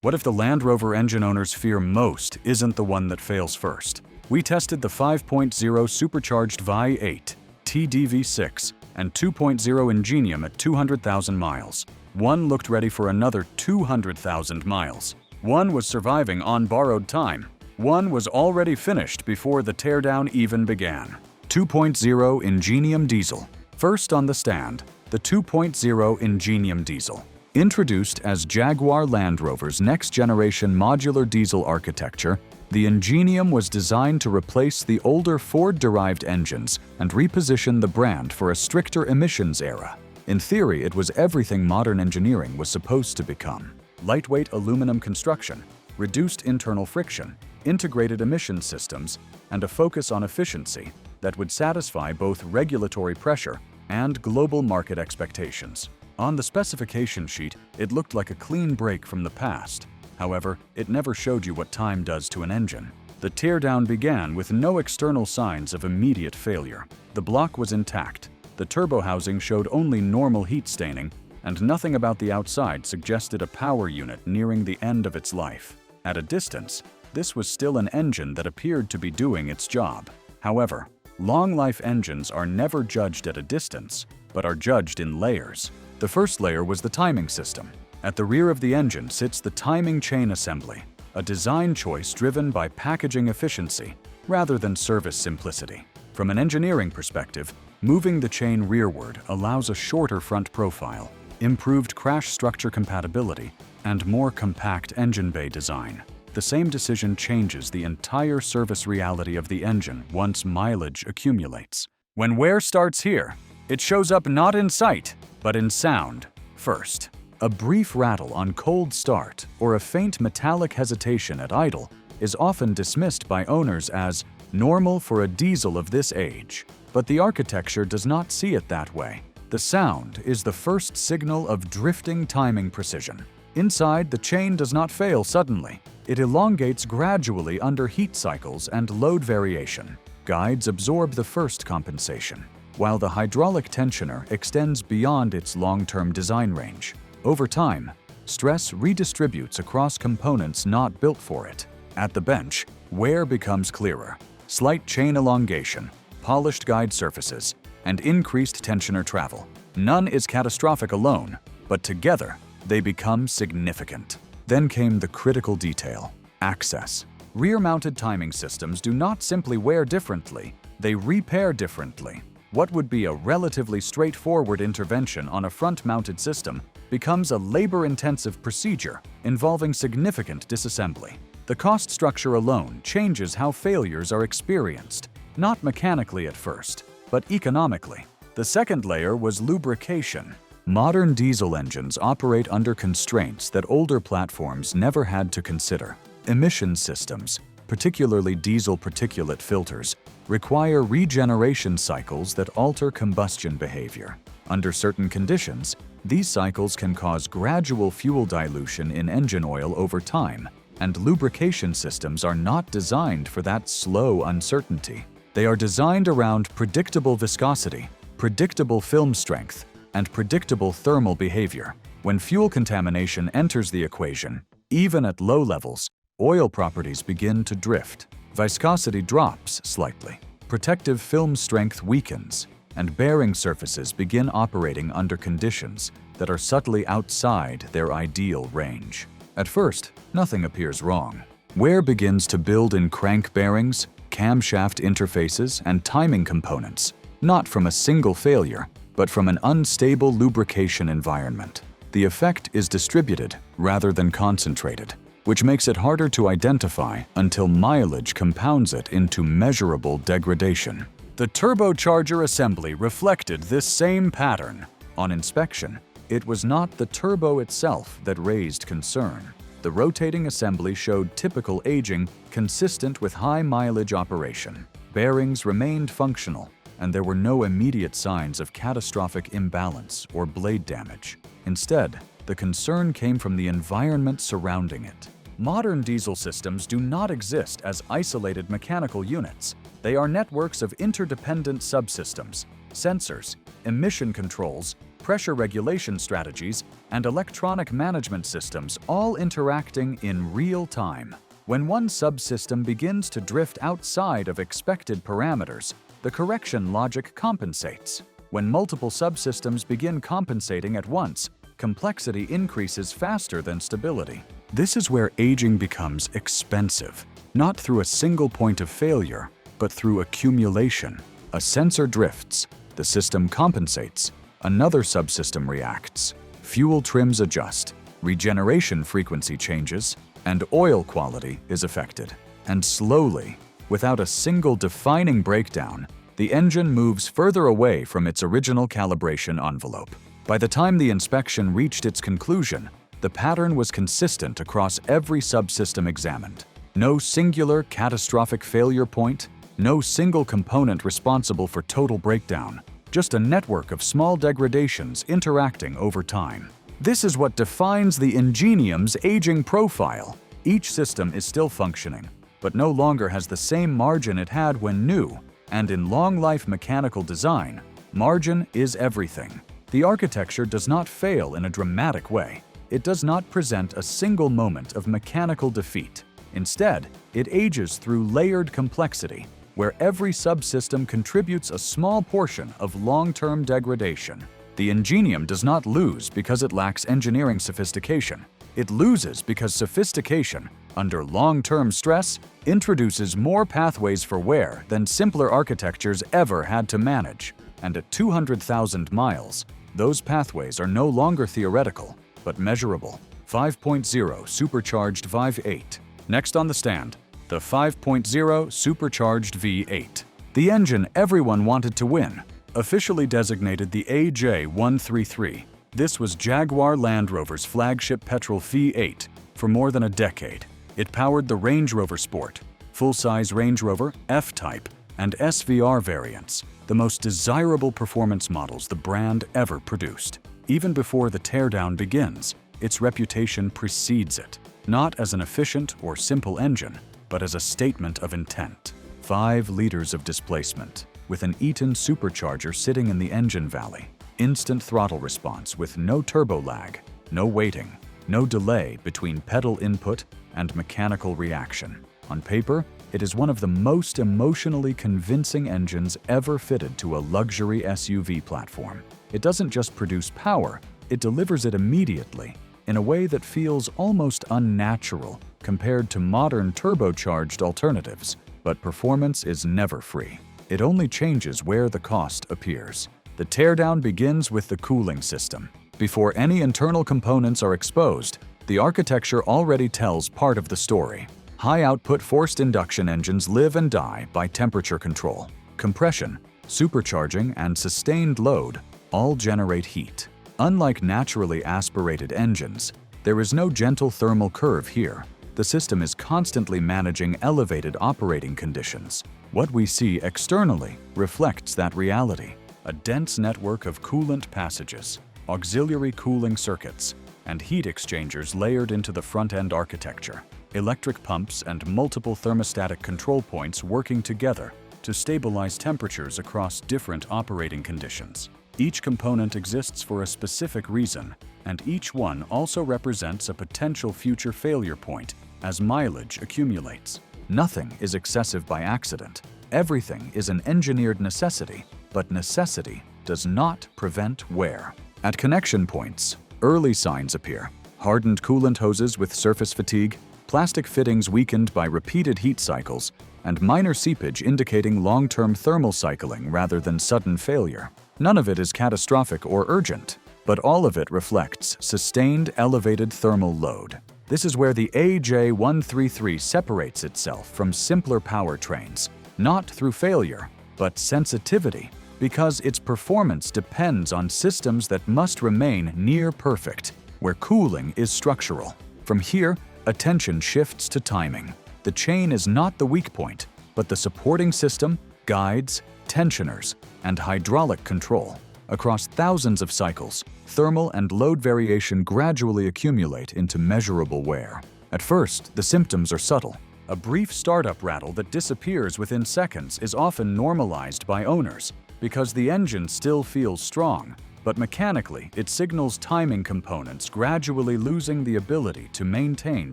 What if the Land Rover engine owners fear most isn't the one that fails first? We tested the 5.0 Supercharged V8, TDV6, and 2.0 Ingenium at 200,000 miles. One looked ready for another 200,000 miles. One was surviving on borrowed time. One was already finished before the teardown even began. 2.0 Ingenium Diesel. First on the stand, the 2.0 Ingenium Diesel. Introduced as Jaguar Land Rover's next-generation modular diesel architecture, the Ingenium was designed to replace the older Ford-derived engines and reposition the brand for a stricter emissions era. In theory, it was everything modern engineering was supposed to become. Lightweight aluminum construction, reduced internal friction, integrated emission systems, and a focus on efficiency that would satisfy both regulatory pressure and global market expectations. On the specification sheet, it looked like a clean break from the past. However, it never showed you what time does to an engine. The teardown began with no external signs of immediate failure. The block was intact, the turbo housing showed only normal heat staining, and nothing about the outside suggested a power unit nearing the end of its life. At a distance, this was still an engine that appeared to be doing its job. However, long-life engines are never judged at a distance, but are judged in layers. The first layer was the timing system. At the rear of the engine sits the timing chain assembly, a design choice driven by packaging efficiency rather than service simplicity. From an engineering perspective, moving the chain rearward allows a shorter front profile, improved crash structure compatibility, and more compact engine bay design. The same decision changes the entire service reality of the engine once mileage accumulates. When wear starts here, it shows up not in sight, but in sound. First, a brief rattle on cold start or a faint metallic hesitation at idle is often dismissed by owners as normal for a diesel of this age. But the architecture does not see it that way. The sound is the first signal of drifting timing precision. Inside, the chain does not fail suddenly. It elongates gradually under heat cycles and load variation. Guides absorb the first compensation, while the hydraulic tensioner extends beyond its long-term design range. Over time, stress redistributes across components not built for it. At the bench, wear becomes clearer. Slight chain elongation, polished guide surfaces, and increased tensioner travel. None is catastrophic alone, but together, they become significant. Then came the critical detail: access. Rear-mounted timing systems do not simply wear differently, they repair differently. What would be a relatively straightforward intervention on a front-mounted system becomes a labor-intensive procedure involving significant disassembly. The cost structure alone changes how failures are experienced, not mechanically at first, but economically. The second layer was lubrication. Modern diesel engines operate under constraints that older platforms never had to consider. Emission systems, particularly diesel particulate filters, require regeneration cycles that alter combustion behavior. Under certain conditions, these cycles can cause gradual fuel dilution in engine oil over time, and lubrication systems are not designed for that slow uncertainty. They are designed around predictable viscosity, predictable film strength, and predictable thermal behavior. When fuel contamination enters the equation, even at low levels, oil properties begin to drift. Viscosity drops slightly. Protective film strength weakens, and bearing surfaces begin operating under conditions that are subtly outside their ideal range. At first, nothing appears wrong. Wear begins to build in crank bearings, camshaft interfaces, and timing components, not from a single failure, but from an unstable lubrication environment. The effect is distributed rather than concentrated, which makes it harder to identify until mileage compounds it into measurable degradation. The turbocharger assembly reflected this same pattern. On inspection, it was not the turbo itself that raised concern. The rotating assembly showed typical aging consistent with high mileage operation. Bearings remained functional, and there were no immediate signs of catastrophic imbalance or blade damage. Instead, the concern came from the environment surrounding it. Modern diesel systems do not exist as isolated mechanical units. They are networks of interdependent subsystems, sensors, emission controls, pressure regulation strategies, and electronic management systems all interacting in real time. When one subsystem begins to drift outside of expected parameters, the correction logic compensates. When multiple subsystems begin compensating at once, complexity increases faster than stability. This is where aging becomes expensive, not through a single point of failure, but through accumulation. A sensor drifts, the system compensates, another subsystem reacts, fuel trims adjust, regeneration frequency changes, and oil quality is affected. And slowly, without a single defining breakdown, the engine moves further away from its original calibration envelope. By the time the inspection reached its conclusion, the pattern was consistent across every subsystem examined. No singular catastrophic failure point, no single component responsible for total breakdown, just a network of small degradations interacting over time. This is what defines the Ingenium's aging profile. Each system is still functioning, but no longer has the same margin it had when new, and in long-life mechanical design, margin is everything. The architecture does not fail in a dramatic way. It does not present a single moment of mechanical defeat. Instead, it ages through layered complexity, where every subsystem contributes a small portion of long-term degradation. The Ingenium does not lose because it lacks engineering sophistication. It loses because sophistication, under long-term stress, introduces more pathways for wear than simpler architectures ever had to manage. And at 200,000 miles, those pathways are no longer theoretical, but measurable. 5.0 Supercharged V8. Next on the stand, the 5.0 Supercharged V8. The engine everyone wanted to win, officially designated the AJ133. This was Jaguar Land Rover's flagship petrol V8 for more than a decade. It powered the Range Rover Sport, full-size Range Rover, F-Type, and SVR variants, the most desirable performance models the brand ever produced. Even before the teardown begins, its reputation precedes it, not as an efficient or simple engine, but as a statement of intent. 5 liters of displacement, with an Eaton supercharger sitting in the engine valley. Instant throttle response with no turbo lag, no waiting, no delay between pedal input and mechanical reaction. On paper, it is one of the most emotionally convincing engines ever fitted to a luxury SUV platform. It doesn't just produce power, it delivers it immediately, in a way that feels almost unnatural compared to modern turbocharged alternatives. But performance is never free. It only changes where the cost appears. The teardown begins with the cooling system. Before any internal components are exposed, the architecture already tells part of the story. High-output forced induction engines live and die by temperature control. Compression, supercharging, and sustained load all generate heat. Unlike naturally aspirated engines, there is no gentle thermal curve here. The system is constantly managing elevated operating conditions. What we see externally reflects that reality. A dense network of coolant passages, auxiliary cooling circuits, and heat exchangers layered into the front-end architecture. Electric pumps and multiple thermostatic control points working together to stabilize temperatures across different operating conditions. Each component exists for a specific reason, and each one also represents a potential future failure point as mileage accumulates. Nothing is excessive by accident. Everything is an engineered necessity, but necessity does not prevent wear. At connection points, early signs appear. Hardened coolant hoses with surface fatigue, plastic fittings weakened by repeated heat cycles, and minor seepage indicating long-term thermal cycling rather than sudden failure. None of it is catastrophic or urgent, but all of it reflects sustained elevated thermal load. This is where the AJ133 separates itself from simpler powertrains, not through failure, but sensitivity, because its performance depends on systems that must remain near perfect, where cooling is structural. From here, attention shifts to timing. The chain is not the weak point, but the supporting system, guides, tensioners, and hydraulic control. Across thousands of cycles, thermal and load variation gradually accumulate into measurable wear. At first, the symptoms are subtle. A brief startup rattle that disappears within seconds is often normalized by owners because the engine still feels strong, but mechanically it signals timing components gradually losing the ability to maintain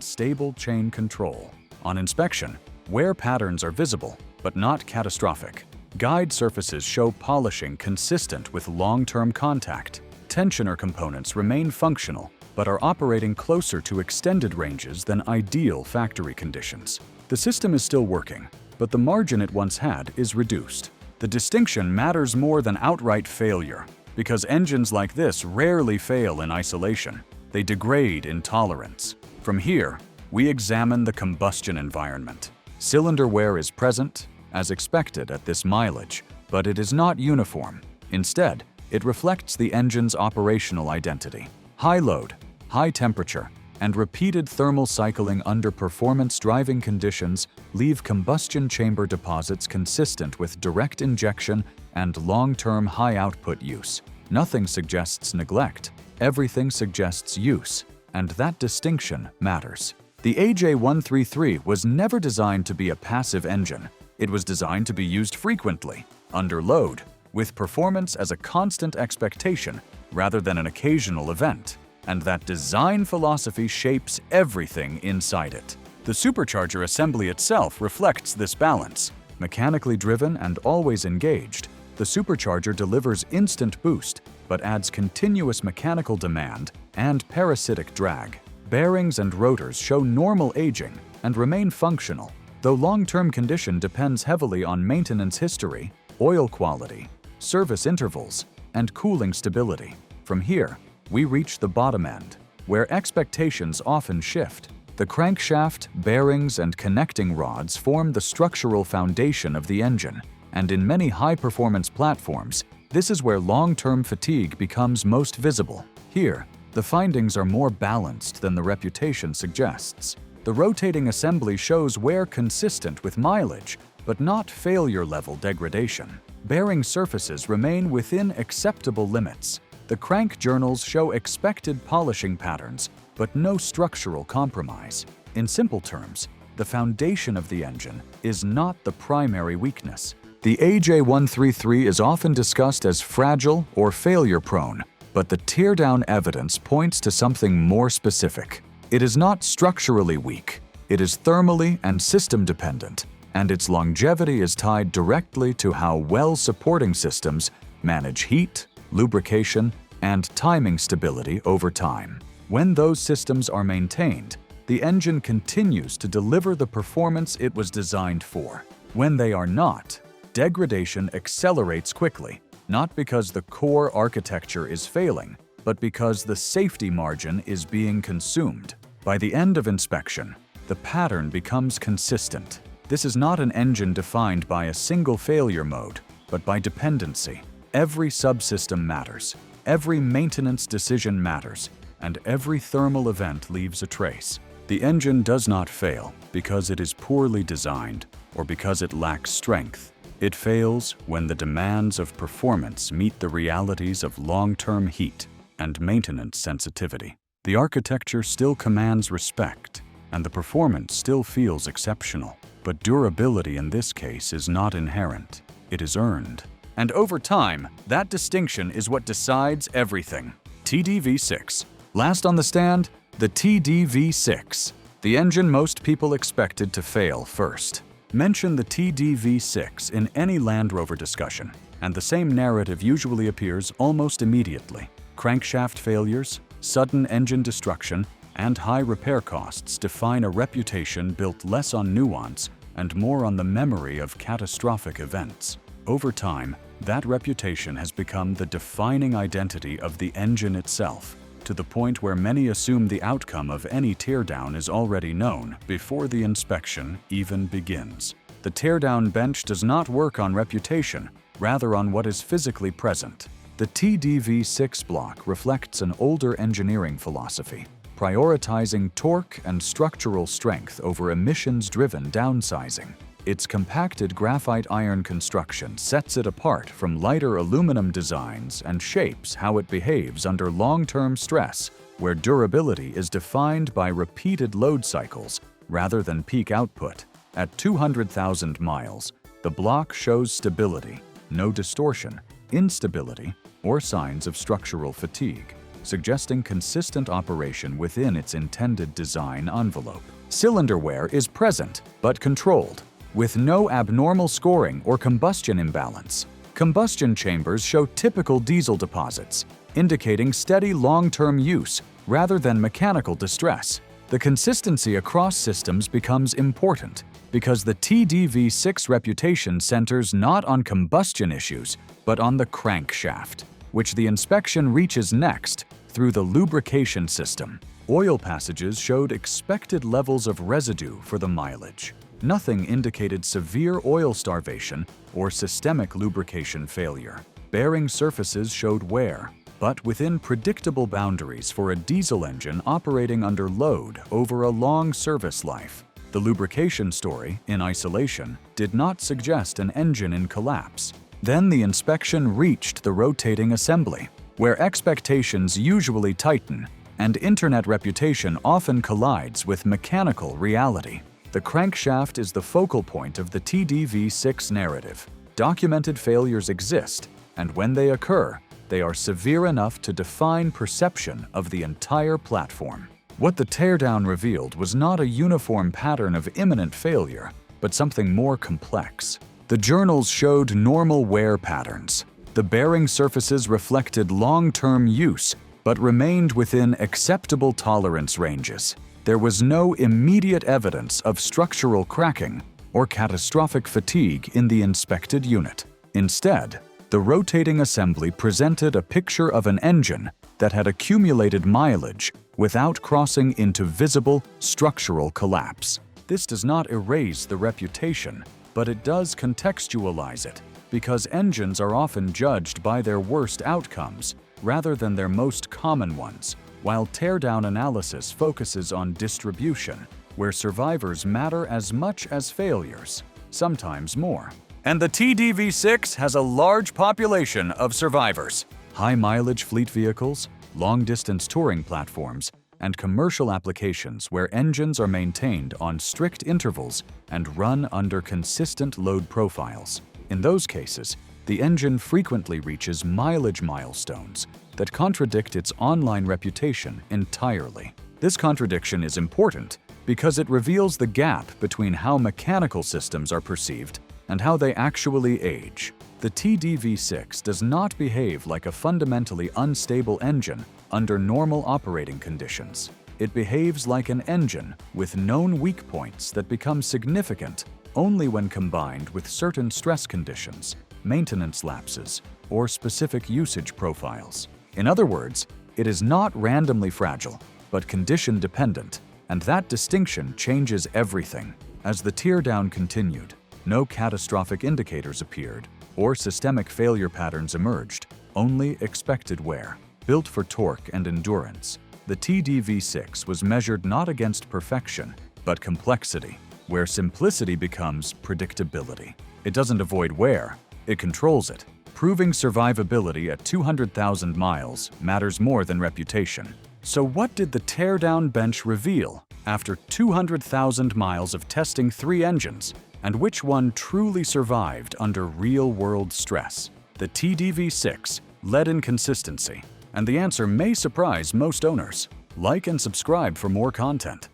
stable chain control. On inspection, wear patterns are visible, but not catastrophic. Guide surfaces show polishing consistent with long-term contact. Tensioner components remain functional, but are operating closer to extended ranges than ideal factory conditions. The system is still working, but the margin it once had is reduced. The distinction matters more than outright failure, because engines like this rarely fail in isolation. They degrade in tolerance. From here, we examine the combustion environment. Cylinder wear is present, as expected at this mileage, but it is not uniform. Instead, it reflects the engine's operational identity. High load, high temperature, and repeated thermal cycling under performance driving conditions leave combustion chamber deposits consistent with direct injection and long-term high-output use. Nothing suggests neglect, everything suggests use, and that distinction matters. The AJ133 was never designed to be a passive engine. It was designed to be used frequently, under load, with performance as a constant expectation rather than an occasional event. And that design philosophy shapes everything inside it. The supercharger assembly itself reflects this balance. Mechanically driven and always engaged, the supercharger delivers instant boost, but adds continuous mechanical demand and parasitic drag. Bearings and rotors show normal aging and remain functional, though long-term condition depends heavily on maintenance history, oil quality, service intervals, and cooling stability. From here, we reach the bottom end, where expectations often shift. The crankshaft, bearings, and connecting rods form the structural foundation of the engine, and in many high-performance platforms, this is where long-term fatigue becomes most visible. Here, the findings are more balanced than the reputation suggests. The rotating assembly shows wear consistent with mileage, but not failure-level degradation. Bearing surfaces remain within acceptable limits. The crank journals show expected polishing patterns, but no structural compromise. In simple terms, the foundation of the engine is not the primary weakness. The AJ133 is often discussed as fragile or failure-prone, but the teardown evidence points to something more specific. It is not structurally weak, it is thermally and system-dependent, and its longevity is tied directly to how well supporting systems manage heat, lubrication, and timing stability over time. When those systems are maintained, the engine continues to deliver the performance it was designed for. When they are not, degradation accelerates quickly, not because the core architecture is failing, but because the safety margin is being consumed. By the end of inspection, the pattern becomes consistent. This is not an engine defined by a single failure mode, but by dependency. Every subsystem matters, every maintenance decision matters, and every thermal event leaves a trace. The engine does not fail because it is poorly designed or because it lacks strength. It fails when the demands of performance meet the realities of long-term heat and maintenance sensitivity. The architecture still commands respect, and the performance still feels exceptional. But durability in this case is not inherent. It is earned. And over time, that distinction is what decides everything. TDV6. Last on the stand, the TDV6, the engine most people expected to fail first. Mention the TDV6 in any Land Rover discussion, and the same narrative usually appears almost immediately. Crankshaft failures, sudden engine destruction, and high repair costs define a reputation built less on nuance and more on the memory of catastrophic events. Over time, that reputation has become the defining identity of the engine itself, to the point where many assume the outcome of any teardown is already known before the inspection even begins. The teardown bench does not work on reputation, rather on what is physically present. The TDV6 block reflects an older engineering philosophy, prioritizing torque and structural strength over emissions-driven downsizing. Its compacted graphite iron construction sets it apart from lighter aluminum designs and shapes how it behaves under long-term stress, where durability is defined by repeated load cycles rather than peak output. At 200,000 miles, the block shows stability, no distortion, instability, or signs of structural fatigue, suggesting consistent operation within its intended design envelope. Cylinder wear is present, but controlled, with no abnormal scoring or combustion imbalance. Combustion chambers show typical diesel deposits, indicating steady long-term use rather than mechanical distress. The consistency across systems becomes important because the TDV6 reputation centers not on combustion issues, but on the crankshaft, which the inspection reaches next through the lubrication system. Oil passages showed expected levels of residue for the mileage. Nothing indicated severe oil starvation or systemic lubrication failure. Bearing surfaces showed wear, but within predictable boundaries for a diesel engine operating under load over a long service life. The lubrication story, in isolation, did not suggest an engine in collapse. Then the inspection reached the rotating assembly, where expectations usually tighten and internet reputation often collides with mechanical reality. The crankshaft is the focal point of the TDV6 narrative. Documented failures exist, and when they occur, they are severe enough to define perception of the entire platform. What the teardown revealed was not a uniform pattern of imminent failure, but something more complex. The journals showed normal wear patterns. The bearing surfaces reflected long-term use, but remained within acceptable tolerance ranges. There was no immediate evidence of structural cracking or catastrophic fatigue in the inspected unit. Instead, the rotating assembly presented a picture of an engine that had accumulated mileage without crossing into visible structural collapse. This does not erase the reputation, but it does contextualize it, because engines are often judged by their worst outcomes rather than their most common ones, while teardown analysis focuses on distribution, where survivors matter as much as failures, sometimes more. And the TDV6 has a large population of survivors. High-mileage fleet vehicles, long-distance touring platforms, and commercial applications where engines are maintained on strict intervals and run under consistent load profiles. In those cases, the engine frequently reaches mileage milestones that contradict its online reputation entirely. This contradiction is important because it reveals the gap between how mechanical systems are perceived and how they actually age. The TDV6 does not behave like a fundamentally unstable engine under normal operating conditions. It behaves like an engine with known weak points that become significant only when combined with certain stress conditions, maintenance lapses, or specific usage profiles. In other words, it is not randomly fragile, but condition-dependent, and that distinction changes everything. As the teardown continued, no catastrophic indicators appeared, or systemic failure patterns emerged, only expected wear. Built for torque and endurance, the TDV6 was measured not against perfection, but complexity, where simplicity becomes predictability. It doesn't avoid wear, it controls it. Proving survivability at 200,000 miles matters more than reputation. So what did the teardown bench reveal after 200,000 miles of testing 3 engines? And which one truly survived under real-world stress? The TDV6 led in consistency, and the answer may surprise most owners. Like and subscribe for more content.